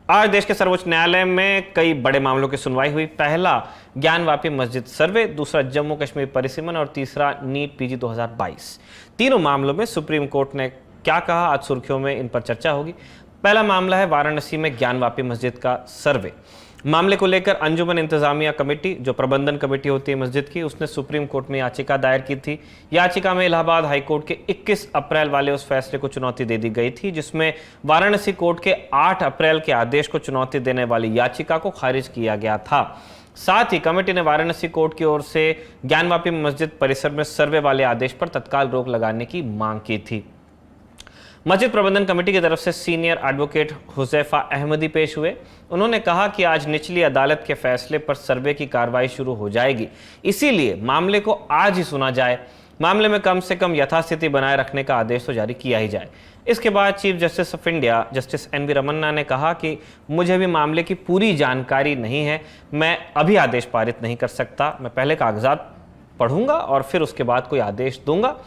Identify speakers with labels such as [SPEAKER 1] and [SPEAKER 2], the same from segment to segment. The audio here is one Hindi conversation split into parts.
[SPEAKER 1] आज देश के सर्वोच्च न्यायालय में कई बड़े मामलों की सुनवाई हुई। पहला ज्ञानवापी मस्जिद सर्वे, दूसरा जम्मू कश्मीर परिसीमन और तीसरा नीट पीजी 2022। तीनों मामलों में सुप्रीम कोर्ट ने क्या कहा, आज सुर्खियों में इन पर चर्चा होगी। पहला मामला है वाराणसी में ज्ञानवापी मस्जिद का सर्वे। मामले को लेकर अंजुमन इंतजामिया कमेटी, जो प्रबंधन कमेटी होती है मस्जिद की, उसने सुप्रीम कोर्ट में याचिका दायर की थी। याचिका में इलाहाबाद हाईकोर्ट के 21 अप्रैल वाले उस फैसले को चुनौती दे दी गई थी जिसमें वाराणसी कोर्ट के 8 अप्रैल के आदेश को चुनौती देने वाली याचिका को खारिज किया गया था। साथ ही कमेटी ने वाराणसी कोर्ट की ओर से ज्ञानवापी मस्जिद परिसर में सर्वे वाले आदेश पर तत्काल रोक लगाने की मांग की थी। मस्जिद प्रबंधन कमेटी की तरफ से सीनियर एडवोकेट हुजैफा अहमदी पेश हुए। उन्होंने कहा कि आज निचली अदालत के फैसले पर सर्वे की कार्रवाई शुरू हो जाएगी, इसीलिए मामले को आज ही सुना जाए। मामले में कम से कम यथास्थिति बनाए रखने का आदेश तो जारी किया ही जाए। इसके बाद chief justice of India justice NV Ramana ने कहा कि मुझे भी मामले की पूरी जानकारी नहीं है, मैं अभी आदेश पारित नहीं कर सकता। मैं पहले कागजात पढ़ूंगा और फिर उसके बाद कोई आदेश दूंगा।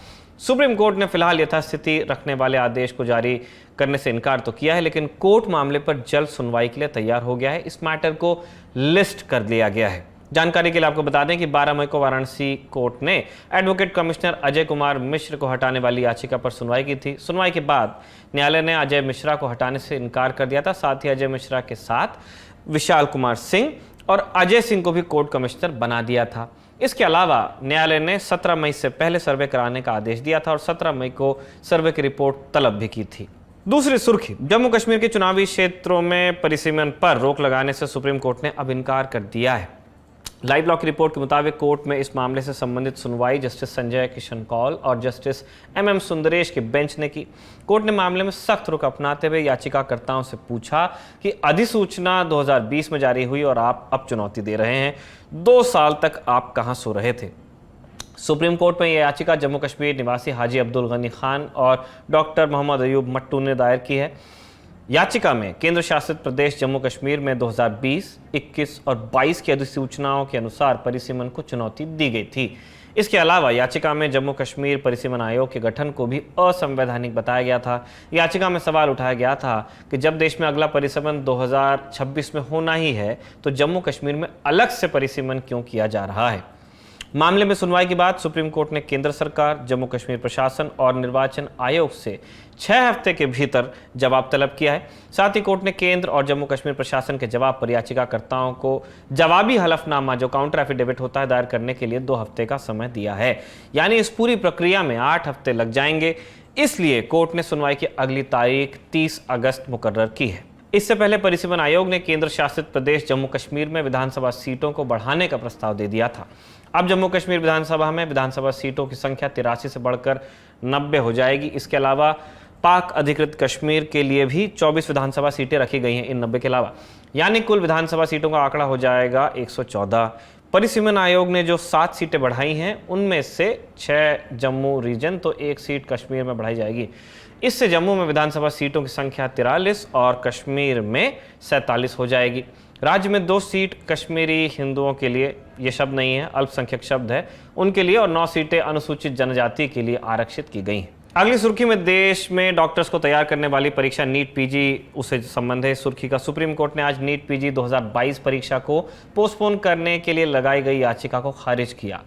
[SPEAKER 1] सुप्रीम कोर्ट ने फिलहाल यथास्थिति रखने वाले आदेश को जारी करने से इनकार तो किया है, लेकिन कोर्ट मामले पर जल्द सुनवाई के लिए तैयार हो गया है। इस मैटर को लिस्ट कर लिया गया है। जानकारी के लिए आपको बता दें कि 12 मई को वाराणसी कोर्ट ने एडवोकेट कमिश्नर अजय कुमार मिश्र को हटाने वाली याचिका पर सुनवाई की थी। सुनवाई के बाद न्यायालय ने अजय मिश्रा को हटाने से इनकार कर दिया था। साथ ही अजय मिश्रा के साथ विशाल कुमार सिंह और अजय सिंह को भी कोर्ट कमिश्नर बना दिया था। इसके अलावा न्यायालय ने 17 मई से पहले सर्वे कराने का आदेश दिया था और 17 मई को सर्वे की रिपोर्ट तलब भी की थी। दूसरी सुर्खी, जम्मू कश्मीर के चुनावी क्षेत्रों में परिसीमन पर रोक लगाने से सुप्रीम कोर्ट ने अब इनकार कर दिया है। लाइव लॉ की रिपोर्ट के मुताबिक कोर्ट में इस मामले से संबंधित सुनवाई जस्टिस संजय किशन कौल और जस्टिस MM सुंदरेश के बेंच ने की। कोर्ट ने मामले में सख्त रुख अपनाते हुए याचिकाकर्ताओं से पूछा कि अधिसूचना 2020 में जारी हुई और आप अब चुनौती दे रहे हैं, 2 साल तक आप कहां सो रहे थे। सुप्रीम कोर्ट में यह याचिका जम्मू कश्मीर निवासी हाजी अब्दुल गनी खान और डॉक्टर मोहम्मद अयूब मट्टू ने दायर की है। याचिका में केंद्र शासित प्रदेश जम्मू कश्मीर में 2020, 21 और 22 की अधिसूचनाओं के अनुसार परिसीमन को चुनौती दी गई थी। इसके अलावा याचिका में जम्मू कश्मीर परिसीमन आयोग के गठन को भी असंवैधानिक बताया गया था। याचिका में सवाल उठाया गया था कि जब देश में अगला परिसीमन 2026 में होना ही है तो जम्मू कश्मीर में अलग से परिसीमन क्यों किया जा रहा है। मामले में सुनवाई के बाद सुप्रीम कोर्ट ने केंद्र सरकार, जम्मू कश्मीर प्रशासन और निर्वाचन आयोग से 6 हफ्ते के भीतर जवाब तलब किया है। साथ ही कोर्ट ने केंद्र और जम्मू कश्मीर प्रशासन के जवाब पर याचिकाकर्ताओं को जवाबी हलफनामा, जो काउंटर एफिडेविट होता है, दायर करने के लिए 2 हफ्ते का समय दिया है। यानी इस पूरी प्रक्रिया में 8 हफ्ते लग जाएंगे। इसलिए कोर्ट ने सुनवाई की अगली तारीख 30 अगस्त मुकर्रर की है। इससे पहले परिसीमन आयोग ने केंद्र शासित प्रदेश जम्मू कश्मीर में विधानसभा सीटों को बढ़ाने का प्रस्ताव दे दिया था। अब जम्मू कश्मीर विधानसभा में विधानसभा सीटों की संख्या 83 से बढ़कर 90 हो जाएगी। इसके अलावा पाक अधिकृत कश्मीर के लिए भी 24 विधानसभा सीटें रखी गई हैं इन 90 के अलावा, यानी कुल विधानसभा सीटों का आंकड़ा हो जाएगा 114। परिसीमन आयोग ने जो 7 सीटें बढ़ाई हैं उनमें से 6 जम्मू रीजन तो 1 सीट कश्मीर में बढ़ाई जाएगी। इससे जम्मू में विधानसभा सीटों की संख्या 43 और कश्मीर में 47 हो जाएगी। राज्य में 2 सीट कश्मीरी हिंदुओं के लिए, ये शब्द नहीं है, अल्पसंख्यक शब्द है, उनके लिए और 9 सीटें अनुसूचित जनजाति के लिए आरक्षित की गई हैं। अगली सुर्खी में देश में डॉक्टर्स को तैयार करने वाली परीक्षा नीट पीजी, उससे संबंध है सुर्खी का। सुप्रीम कोर्ट ने आज नीट पीजी 2022 परीक्षा को पोस्टपोन करने के लिए लगाई गई याचिका को खारिज किया।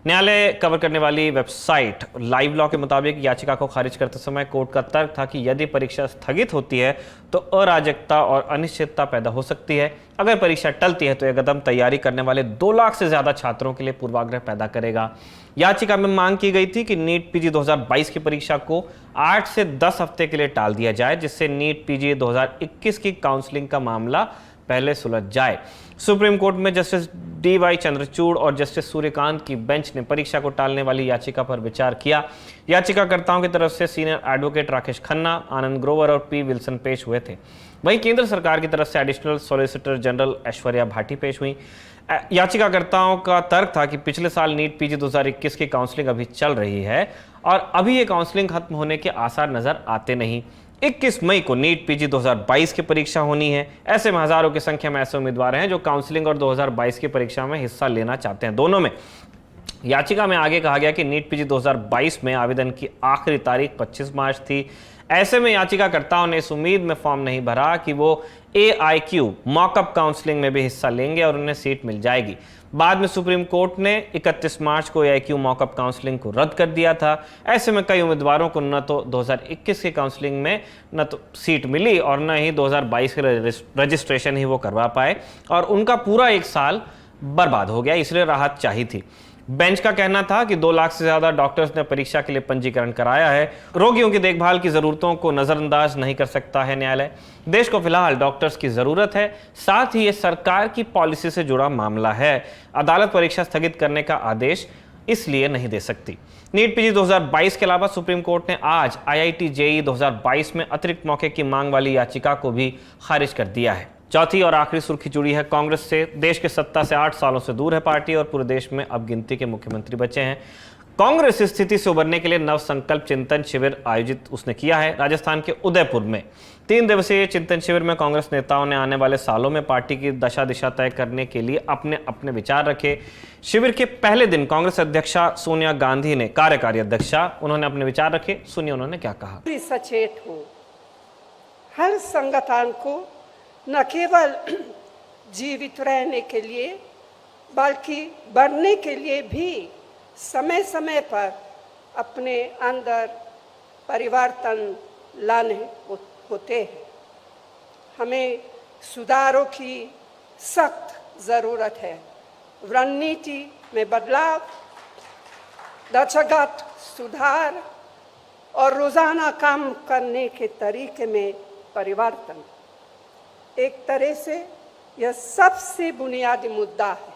[SPEAKER 1] न्यायालय कवर करने वाली वेबसाइट लाइव लॉ के मुताबिक याचिका को खारिज करते समय कोर्ट का तर्क था कि यदि परीक्षा स्थगित होती है तो अराजकता और अनिश्चितता पैदा हो सकती है। अगर परीक्षा टलती है तो यह कदम तैयारी करने वाले 2 लाख से ज्यादा छात्रों के लिए पूर्वाग्रह पैदा करेगा। याचिका में मांग की गई थी कि नीट पीजी 2022 की परीक्षा को 8 से 10 हफ्ते के लिए टाल दिया जाए, जिससे नीट पीजी 2021 की काउंसलिंग का मामला पहले सुलझ जाए। सुप्रीम कोर्ट में जस्टिस DY चंद्रचूड़ और जस्टिस सूर्यकांत की बेंच ने परीक्षा को टालने वाली याचिका पर विचार किया। याचिकाकर्ताओं की तरफ से सीनियर एडवोकेट राकेश खन्ना, आनंद ग्रोवर और P विल्सन पेश हुए थे। वहीं केंद्र सरकार की तरफ से additional solicitor general Aishwarya Bhati पेश हुई। याचिकाकर्ताओं का तर्क था कि पिछले साल नीट पीजी 2021 की काउंसलिंग अभी चल रही है और अभी ये काउंसलिंग खत्म होने के आसार नजर आते नहीं। 21 मई को नीट पीजी 2022 की परीक्षा होनी है। ऐसे में हजारों की संख्या में ऐसे उम्मीदवार हैं जो काउंसलिंग और 2022 की परीक्षा में हिस्सा लेना चाहते हैं, दोनों में। याचिका में आगे कहा गया कि नीट पीजी 2022 में आवेदन की आखिरी तारीख 25 मार्च थी। ऐसे में याचिकाकर्ताओं ने इस उम्मीद में फॉर्म नहीं भरा कि वो AIQ मॉकअप काउंसलिंग में भी हिस्सा लेंगे और उन्हें सीट मिल जाएगी। बाद में सुप्रीम कोर्ट ने 31 मार्च को AIQ मॉकअप काउंसलिंग को रद्द कर दिया था। ऐसे में कई उम्मीदवारों को न तो 2021 के काउंसलिंग में न तो सीट मिली और न ही 2022 के रजिस्ट्रेशन ही वो करवा पाए और उनका पूरा एक साल बर्बाद हो गया, इसलिए राहत चाहिए थी। बेंच का कहना था कि 2 लाख से ज्यादा डॉक्टर्स ने परीक्षा के लिए पंजीकरण कराया है। रोगियों की देखभाल की जरूरतों को नजरअंदाज नहीं कर सकता है न्यायालय। देश को फिलहाल डॉक्टर्स की जरूरत है, साथ ही ये सरकार की पॉलिसी से जुड़ा मामला है। अदालत परीक्षा स्थगित करने का आदेश इसलिए नहीं दे सकती। नीट PG 2022 के अलावा सुप्रीम कोर्ट ने आज IIT JEE 2022 में अतिरिक्त मौके की मांग वाली याचिका को भी खारिज कर दिया है। चौथी और आखिरी सुर्खी जुड़ी है कांग्रेस से। देश के सत्ता से 8 सालों से दूर है पार्टी और पूरे देश में अब गिनती के मुख्यमंत्री बचे हैं। कांग्रेस इस स्थिति से उबरने के लिए नव संकल्प चिंतन शिविर आयोजित उसने किया है। राजस्थान के उदयपुर में 3 दिवसीय चिंतन शिविर में कांग्रेस नेताओं ने आने वाले सालों में पार्टी की दशा दिशा तय करने के लिए अपने अपने विचार रखे। शिविर के पहले दिन कांग्रेस अध्यक्षा सोनिया गांधी ने, कार्यकारी अध्यक्षा, उन्होंने अपने विचार रखे। सुनिए उन्होंने क्या कहा।
[SPEAKER 2] सचेत हूँ, हर संगठन को न केवल जीवित रहने के लिए बल्कि बढ़ने के लिए भी समय समय पर अपने अंदर परिवर्तन लाने होते हैं। हमें सुधारों की सख्त ज़रूरत है। रणनीति में बदलाव, ढांचागत सुधार और रोज़ाना काम करने के तरीके में परिवर्तन। एक तरह से यह सबसे बुनियादी मुद्दा है।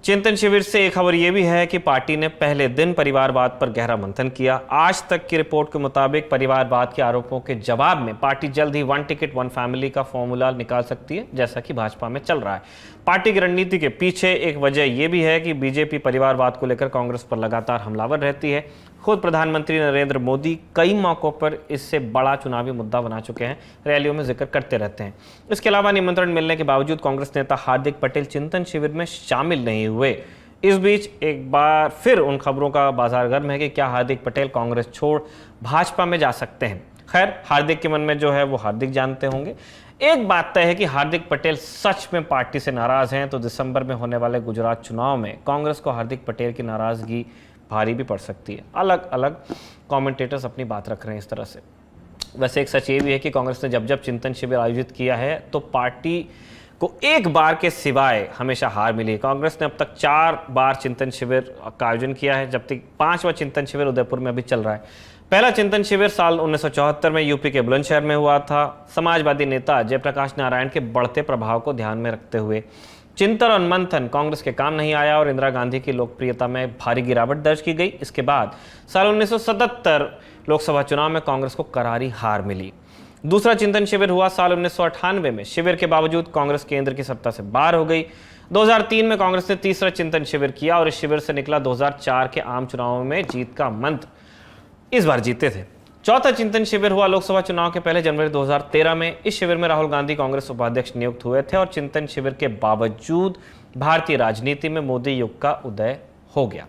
[SPEAKER 1] चिंतन शिविर से एक खबर यह भी है कि पार्टी ने पहले दिन परिवारवाद पर गहरा मंथन किया। आज तक की रिपोर्ट के मुताबिक परिवारवाद के आरोपों के जवाब में पार्टी जल्द ही 1 टिकट 1 फैमिली का फॉर्मूला निकाल सकती है, जैसा कि भाजपा में चल रहा है। पार्टी की रणनीति के पीछे एक वजह यह भी है कि बीजेपी परिवारवाद को लेकर कांग्रेस पर लगातार हमलावर रहती है। खुद प्रधानमंत्री नरेंद्र मोदी कई मौकों पर इससे बड़ा चुनावी मुद्दा बना चुके हैं, रैलियों में जिक्र करते रहते हैं। इसके अलावा निमंत्रण मिलने के बावजूद कांग्रेस नेता हार्दिक पटेल चिंतन शिविर में शामिल नहीं हुए। इस बीच एक बार फिर उन खबरों का बाजार गर्म है कि क्या हार्दिक पटेल कांग्रेस छोड़ भाजपा में जा सकते हैं। खैर, हार्दिक के मन में जो है वो हार्दिक जानते होंगे। एक बात तय है कि हार्दिक पटेल सच में पार्टी से नाराज हैं तो दिसंबर में होने वाले गुजरात चुनाव में कांग्रेस को हार्दिक पटेल की नाराजगी भारी भी पड़ सकती है। अलग अलग कमेंटेटर्स अपनी बात रख रहे हैं इस तरह से। वैसे एक सच ये भी है कि कांग्रेस ने जब जब चिंतन शिविर आयोजित किया है तो पार्टी को एक बार के सिवाय हमेशा हार मिली है। कांग्रेस ने अब तक 4 बार चिंतन शिविर का आयोजन किया है, जबकि 5वां चिंतन शिविर उदयपुर में अभी चल रहा है। पहला चिंतन शिविर साल 1974 में यूपी के बुलंदशहर में हुआ था। समाजवादी नेता जयप्रकाश नारायण के बढ़ते प्रभाव को ध्यान में रखते हुए चिंतन और मंथन कांग्रेस के काम नहीं आया और इंदिरा गांधी की लोकप्रियता में भारी गिरावट दर्ज की गई। इसके बाद साल 1977 लोकसभा चुनाव में कांग्रेस को करारी हार मिली। दूसरा चिंतन शिविर हुआ साल 1998 में। शिविर के बावजूद कांग्रेस केंद्र की सत्ता से बाहर हो गई। 2003 में कांग्रेस ने तीसरा चिंतन शिविर किया और इस शिविर से निकला 2004 के आम चुनावों में जीत का मंत्र। इस बार जीते थे। चौथा चिंतन शिविर हुआ लोकसभा चुनाव के पहले जनवरी 2013 में। इस शिविर में राहुल गांधी कांग्रेस उपाध्यक्ष नियुक्त हुए थे और चिंतन शिविर के बावजूद भारतीय राजनीति में मोदी युग का उदय हो गया।